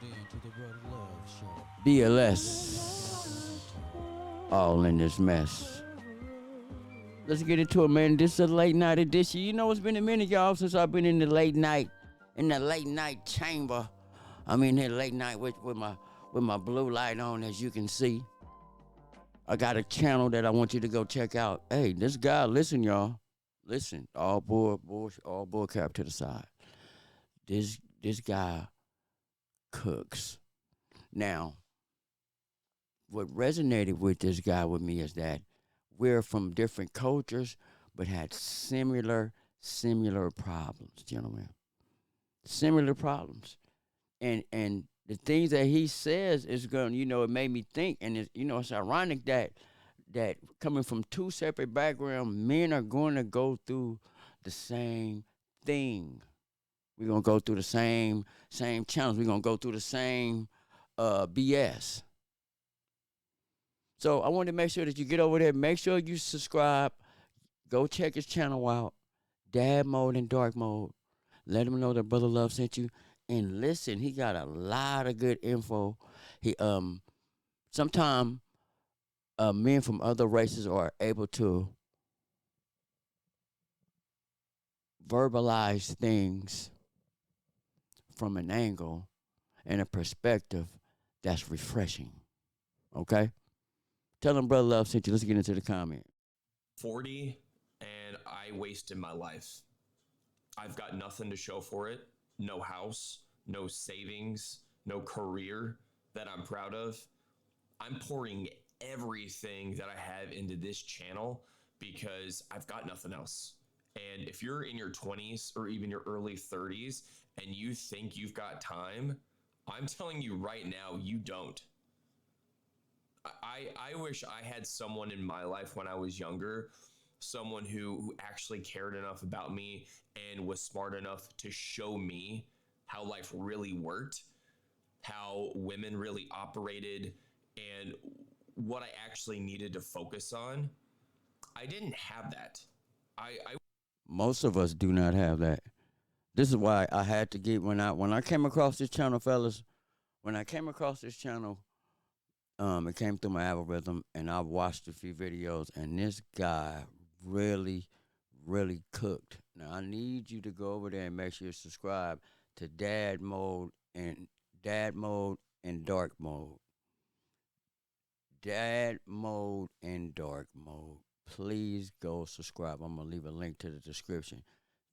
in to the Brother Love Show. BLS, all in this mess. Let's get into it, man. This is a late night edition. You know, it's been a minute, y'all, since I've been in the late night chamber. I'm in here late night with my blue light on, as you can see. I got a channel that I want you to go check out. Hey, this guy, listen, y'all. Listen, all bull cap to the side. This guy cooks. Now, what resonated with this guy with me is that we're from different cultures, but had similar problems, gentlemen. Similar problems. And the things that he says is going, it made me think, and it's ironic that coming from two separate backgrounds, men are going to go through the same thing. We're gonna go through the same challenge. We're gonna go through the same BS. So I want to make sure that you get over there. Make sure you subscribe. Go check his channel out, Dad Mode and Dark Mode. Let him know that Brother Love sent you. And listen, he got a lot of good info. He sometimes men from other races are able to verbalize things from an angle and a perspective that's refreshing. Okay? Tell him Brother Love sent you. Let's get into the comment. 40 and I wasted my life. I've got nothing to show for it. No house, no savings, no career that I'm proud of. I'm pouring everything that I have into this channel because I've got nothing else. And if you're in your 20s or even your early 30s and you think you've got time, I'm telling you right now, you don't. I wish I had someone in my life when I was younger, someone who actually cared enough about me and was smart enough to show me how life really worked, how women really operated, and what I actually needed to focus on. I didn't have that. I Most of us do not have that. This is why I had to get when I came across this channel, fellas. When I came across this channel, it came through my algorithm, and I watched a few videos, and this guy really, really cooked. Now I need you to go over there and make sure you subscribe to Dad Mode and Dark Mode. Dad Mode and Dark Mode. Please go subscribe. I'm gonna leave a link to the description.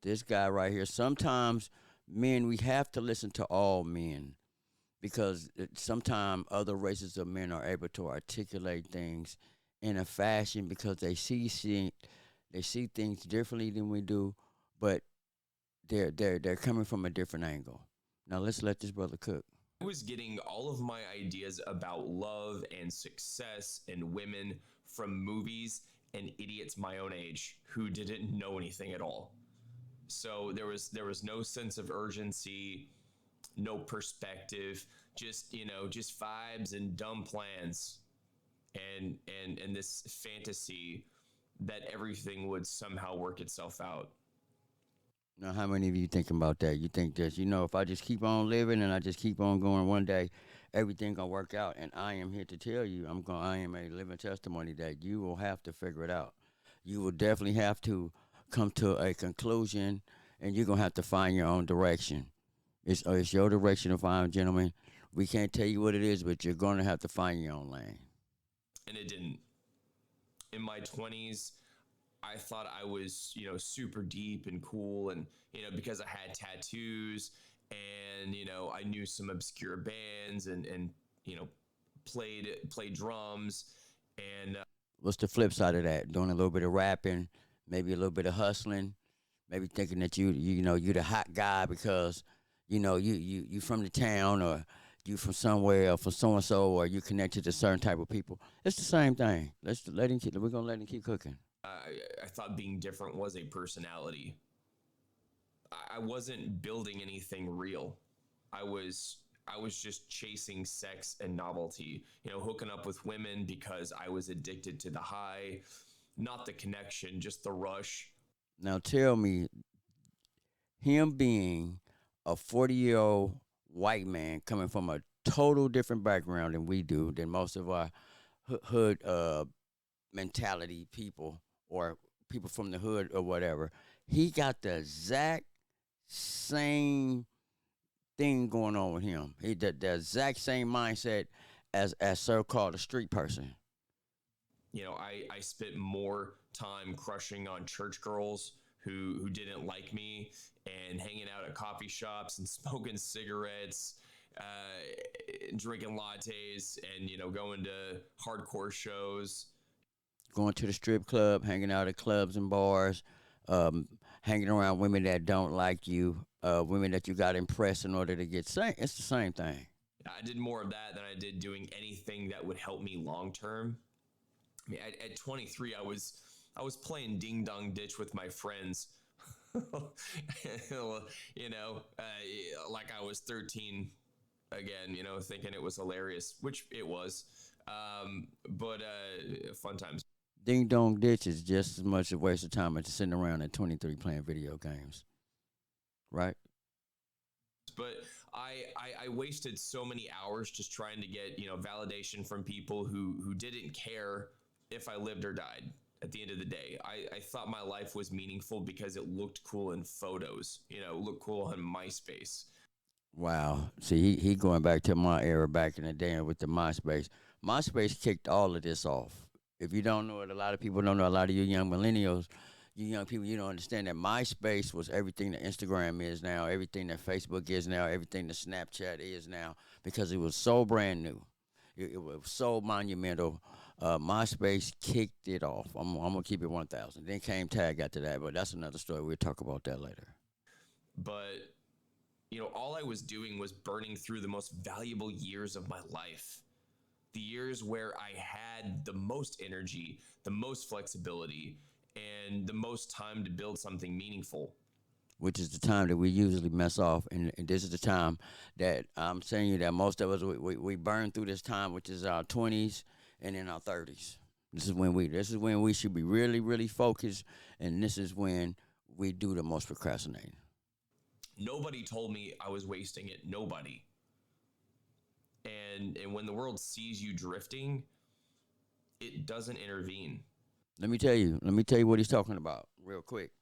This guy right here. Sometimes men, we have to listen to all men because sometimes other races of men are able to articulate things in a fashion because they see things differently than we do, but they're coming from a different angle. Now let's let this brother cook. was getting all of my ideas about love and success and women from movies and idiots my own age who didn't know anything at all. So there was no sense of urgency, no perspective, just vibes and dumb plans and this fantasy that everything would somehow work itself out. Now, how many of you thinking about that? You think that, if I just keep on living and I just keep on going, one day everything gonna work out. And I am here to tell you, I am a living testimony that you will have to figure it out. You will definitely have to come to a conclusion, and you're gonna have to find your own direction. It's your direction to find, gentlemen. We can't tell you what it is, but you're gonna have to find your own lane. And it didn't. In my 20s, I thought I was, super deep and cool, and because I had tattoos and I knew some obscure bands and played drums and What's the flip side of that? Doing a little bit of rapping, maybe a little bit of hustling, maybe thinking that you the hot guy because you from the town, or you from somewhere, or from so and so, or you connected to certain type of people. It's the same thing. We're gonna let him keep cooking. I thought being different was a personality. I wasn't building anything real. I was I was just chasing sex and novelty, hooking up with women because I was addicted to the high, not the connection, just the rush. Now tell me, him being a 40-year-old white man coming from a total different background than we do, than most of our hood mentality people or people from the hood or whatever. He got the exact same thing going on with him. He the exact same mindset as so called a street person. You know, I spent more time crushing on church girls who didn't like me and hanging out at coffee shops and smoking cigarettes, drinking lattes, and going to hardcore shows. Going to the strip club, hanging out at clubs and bars, um, hanging around women that don't like you, women that you got to impress in order to get same. It's the same thing. I did more of that than I did doing anything that would help me long term. I mean, at 23, I was playing ding dong ditch with my friends, like I was 13 again, thinking it was hilarious, which it was. But fun times. Ding dong ditch is just as much a waste of time as sitting around at 23 playing video games, right? But I wasted so many hours just trying to get validation from people who didn't care if I lived or died. At the end of the day, I thought my life was meaningful because it looked cool in photos, looked cool on MySpace. Wow. See, he going back to my era back in the day with the MySpace. MySpace kicked all of this off. If you don't know it, a lot of people don't know. A lot of you young millennials, you young people, you don't understand that MySpace was everything that Instagram is now, everything that Facebook is now, everything that Snapchat is now, because it was so brand new. It was so monumental. MySpace kicked it off. I'm gonna keep it 1,000. Then came Tag after that, but that's another story. We'll talk about that later. But all I was doing was burning through the most valuable years of my life. The years where I had the most energy, the most flexibility, and the most time to build something meaningful. Which is the time that we usually mess off, and this is the time that I'm saying you that most of us we burn through this time, which is our 20s and in our 30s. This is when we should be really really focused, and this is when we do the most procrastinating. Nobody told me I was wasting it. Nobody. And when the world sees you drifting, it doesn't intervene. Let me tell you what he's talking about real quick.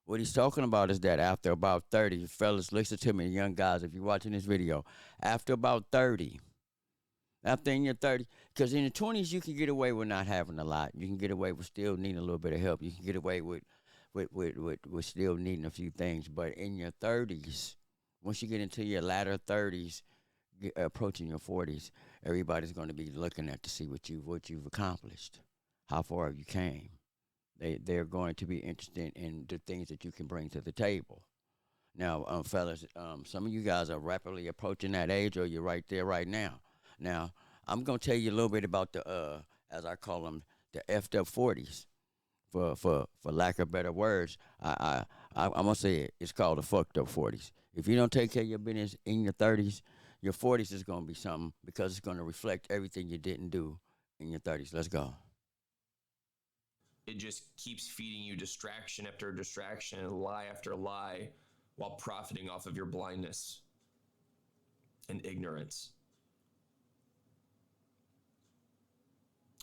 What he's talking about is that after about 30, fellas, listen to me, young guys, if you're watching this video, after about 30, after in your 30, because in the 20s, you can get away with not having a lot. You can get away with still needing a little bit of help. You can get away with still needing a few things. But in your 30s, once you get into your latter 30s, approaching your 40s, everybody's going to be looking at to see what you've accomplished, how far you came. They're going to be interested in the things that you can bring to the table. Now, fellas, some of you guys are rapidly approaching that age, or you're right there right now. Now, I'm gonna tell you a little bit about the as I call them, the effed up 40s. For lack of better words, I'm gonna say it's called the fucked up 40s. If you don't take care of your business in your 30s, your 40s is gonna be something, because it's gonna reflect everything you didn't do in your 30s. Let's go. It just keeps feeding you distraction after distraction and lie after lie while profiting off of your blindness and ignorance.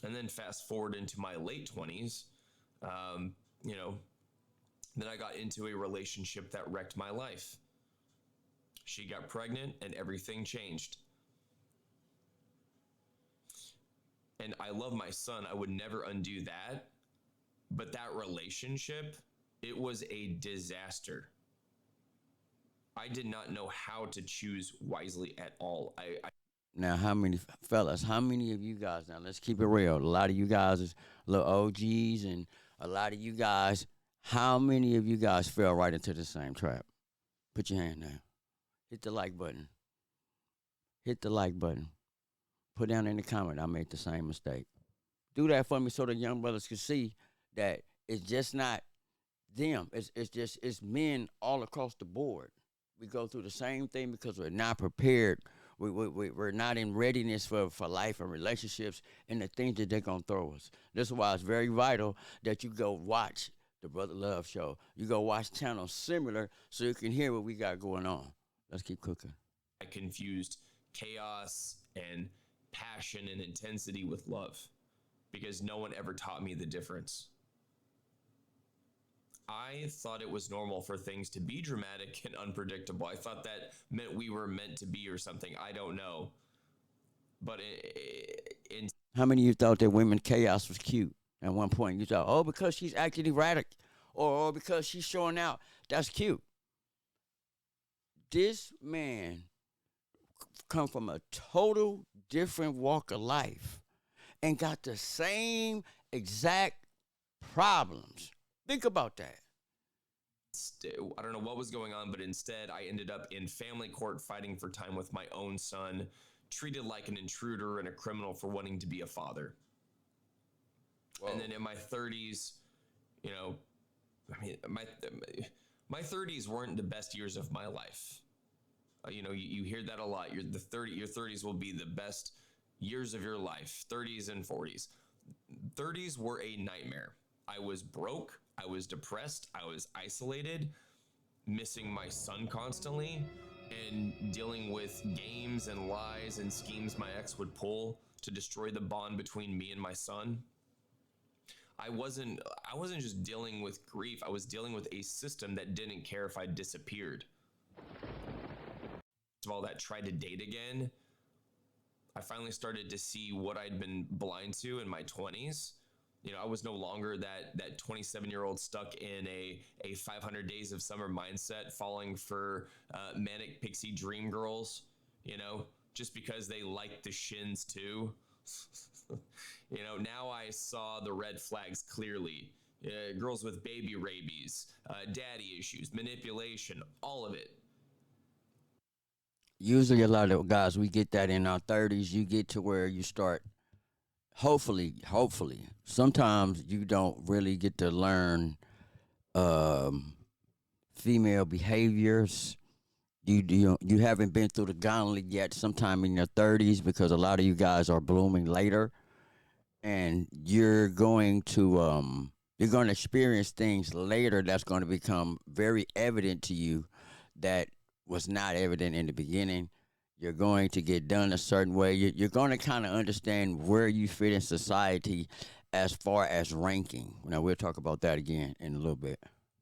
And then fast forward into my late 20s, um, you know, then I got into a relationship that wrecked my life. She got pregnant and everything changed. And I love my son. I would never undo that. But that relationship, it was a disaster. I did not know how to choose wisely at all. Now, how many fellas? How many of you guys? Now, let's keep it real. A lot of you guys is little OGs, and a lot of you guys. How many of you guys fell right into the same trap? Put your hand down. Hit the like button. Hit the like button. Put down in the comment, I made the same mistake. Do that for me so the young brothers can see that it's just not them. It's men all across the board. We go through the same thing because we're not prepared. We're not in readiness for life and relationships and the things that they're going to throw us. This is why it's very vital that you go watch the Brother Love Show. You go watch channels similar so you can hear what we got going on. Let's keep cooking. I confused chaos and passion and intensity with love because no one ever taught me the difference. I thought it was normal for things to be dramatic and unpredictable. I thought that meant we were meant to be or something. I don't know. But in How many of you thought that women chaos was cute at one point? You thought, oh, because she's acting erratic, or because she's showing out, that's cute. This man come from a total different walk of life and got the same exact problems. Think about that. I don't know what was going on, but instead I ended up in family court fighting for time with my own son, treated like an intruder and a criminal for wanting to be a father. Whoa. And then in my 30s, you know, I mean, my 30s weren't the best years of my life. You know, you hear that a lot. Your 30s will be the best years of your life. 30s and 40s. 30s were a nightmare. I was broke. I was depressed. I was isolated, missing my son constantly, and dealing with games and lies and schemes my ex would pull to destroy the bond between me and my son. I wasn't just dealing with grief. I was dealing with a system that didn't care if I disappeared. Of all that, tried to date again. I finally started to see what I'd been blind to in my 20s. You know, I was no longer that 27-year-old stuck in a 500 days of summer mindset, falling for manic pixie dream girls, you know, just because they liked the shins too. You know, now I saw the red flags clearly. Girls with baby rabies, daddy issues, manipulation, all of it. Usually a lot of guys, we get that in our 30s. You get to where you start, hopefully, sometimes you don't really get to learn female behaviors. You haven't been through the gauntlet yet sometime in your 30s, because a lot of you guys are blooming later, and you're going to experience things later that's going to become very evident to you that was not evident in the beginning. You're going to get done a certain way. You're going to kind of understand where you fit in society as far as ranking. Now, we'll talk about that again in a little bit.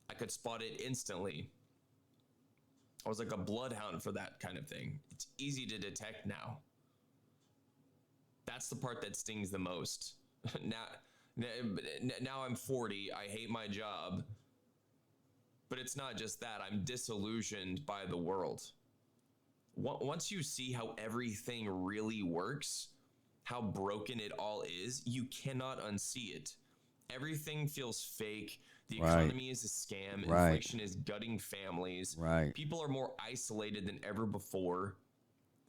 I could spot it instantly. I was like a bloodhound for that kind of thing. It's easy to detect now. That's the part that stings the most. Now I'm 40. I hate my job. But it's not just that. I'm disillusioned by the world. Once you see how everything really works, how broken it all is, you cannot unsee it. Everything feels fake. The economy is a scam. Inflation is gutting families. People are more isolated than ever before.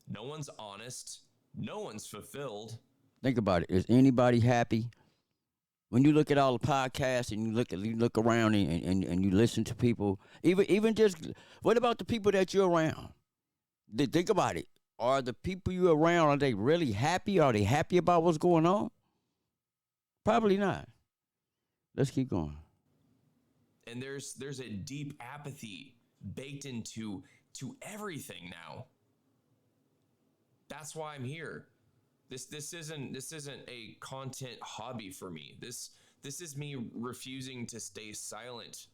No one's honest. No one's fulfilled. Think about it. Is anybody happy? When you look at all the podcasts and you look around and you listen to people, even just, what about the people that you're around? Think about it. Are the people you're around, are they really happy? Are they happy about what's going on? Probably not. Let's keep going. And there's a deep apathy baked into everything now. That's why I'm here. This isn't a content hobby for me. This is me refusing to stay silent.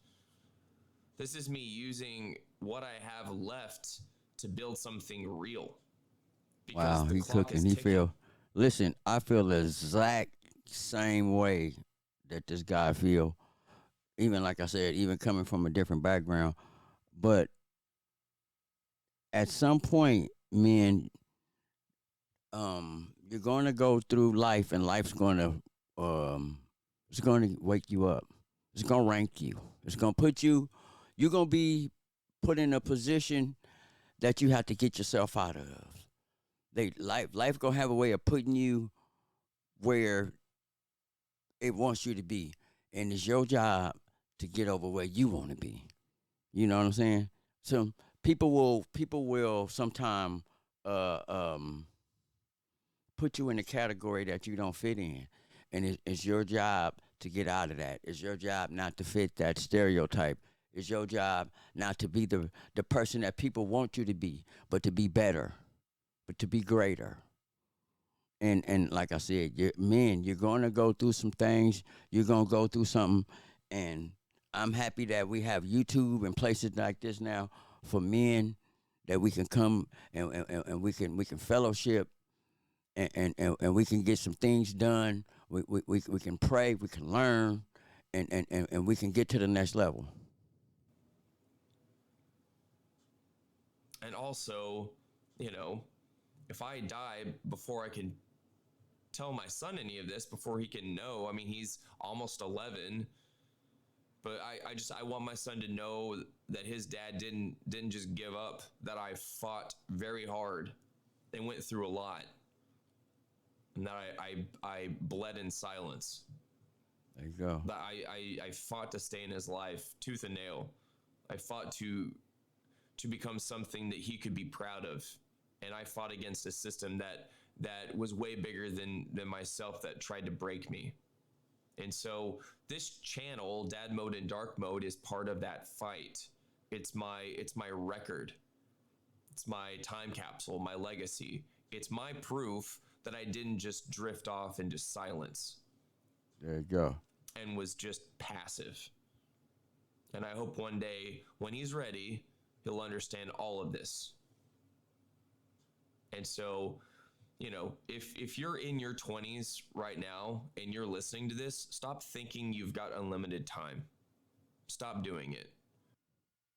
This is me using what I have left to build something real. Because wow, he cooking. He feel. Listen, I feel the exact same way that this guy feel. Even like I said, even coming from a different background, but at some point, men, you're going to go through life, and life's going to, it's going to wake you up. It's going to rank you. It's going to put you, you're going to be put in a position that you have to get yourself out of. Life going to have a way of putting you where it wants you to be. And it's your job to get over where you want to be. You know what I'm saying? So people will sometime, put you in a category that you don't fit in. And it's your job to get out of that. It's your job not to fit that stereotype. It's your job not to be the person that people want you to be, but to be better, but to be greater. And like I said, men, you're gonna go through some things. You're gonna go through something, and I'm happy that we have YouTube and places like this now for men that we can come and we can fellowship and we can get some things done. We can pray, we can learn, and we can get to the next level. And also, you know, if I die before I can tell my son any of this, before he can know, I mean, he's almost 11, but I want my son to know that his dad didn't just give up, that I fought very hard and went through a lot, and that I bled in silence. There you go. That I fought to stay in his life tooth and nail. I fought to become something that he could be proud of, and I fought against a system that was way bigger than myself, that tried to break me. And so this channel, Dad Mode and Dark Mode, is part of that fight. It's my record. It's my time capsule, my legacy. It's my proof that I didn't just drift off into silence There you go. and was just passive. And I hope one day when he's ready, he'll understand all of this. And so, you know, if you're in your 20s right now and you're listening to this, stop thinking you've got unlimited time. Stop doing it.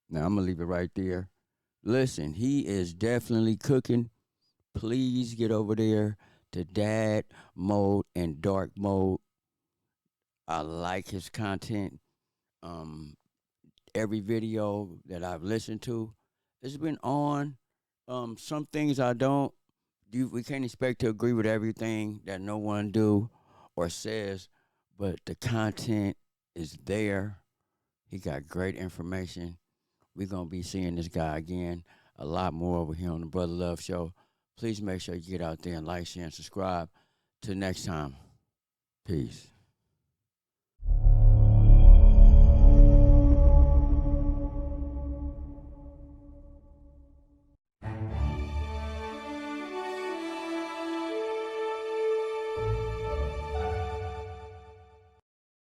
Now I'm gonna leave it right there. Listen, he is definitely cooking. Please get over there to Dad Mode and Dark Mode. I like his content. Um, every video that I've listened to, it's been on. Some things I don't. We can't expect to agree with everything that no one do or says, but the content is there. He got great information. We're gonna be seeing this guy again a lot more over here on the Brother Love Show. Please make sure you get out there and like, share, and subscribe. Till next time, peace.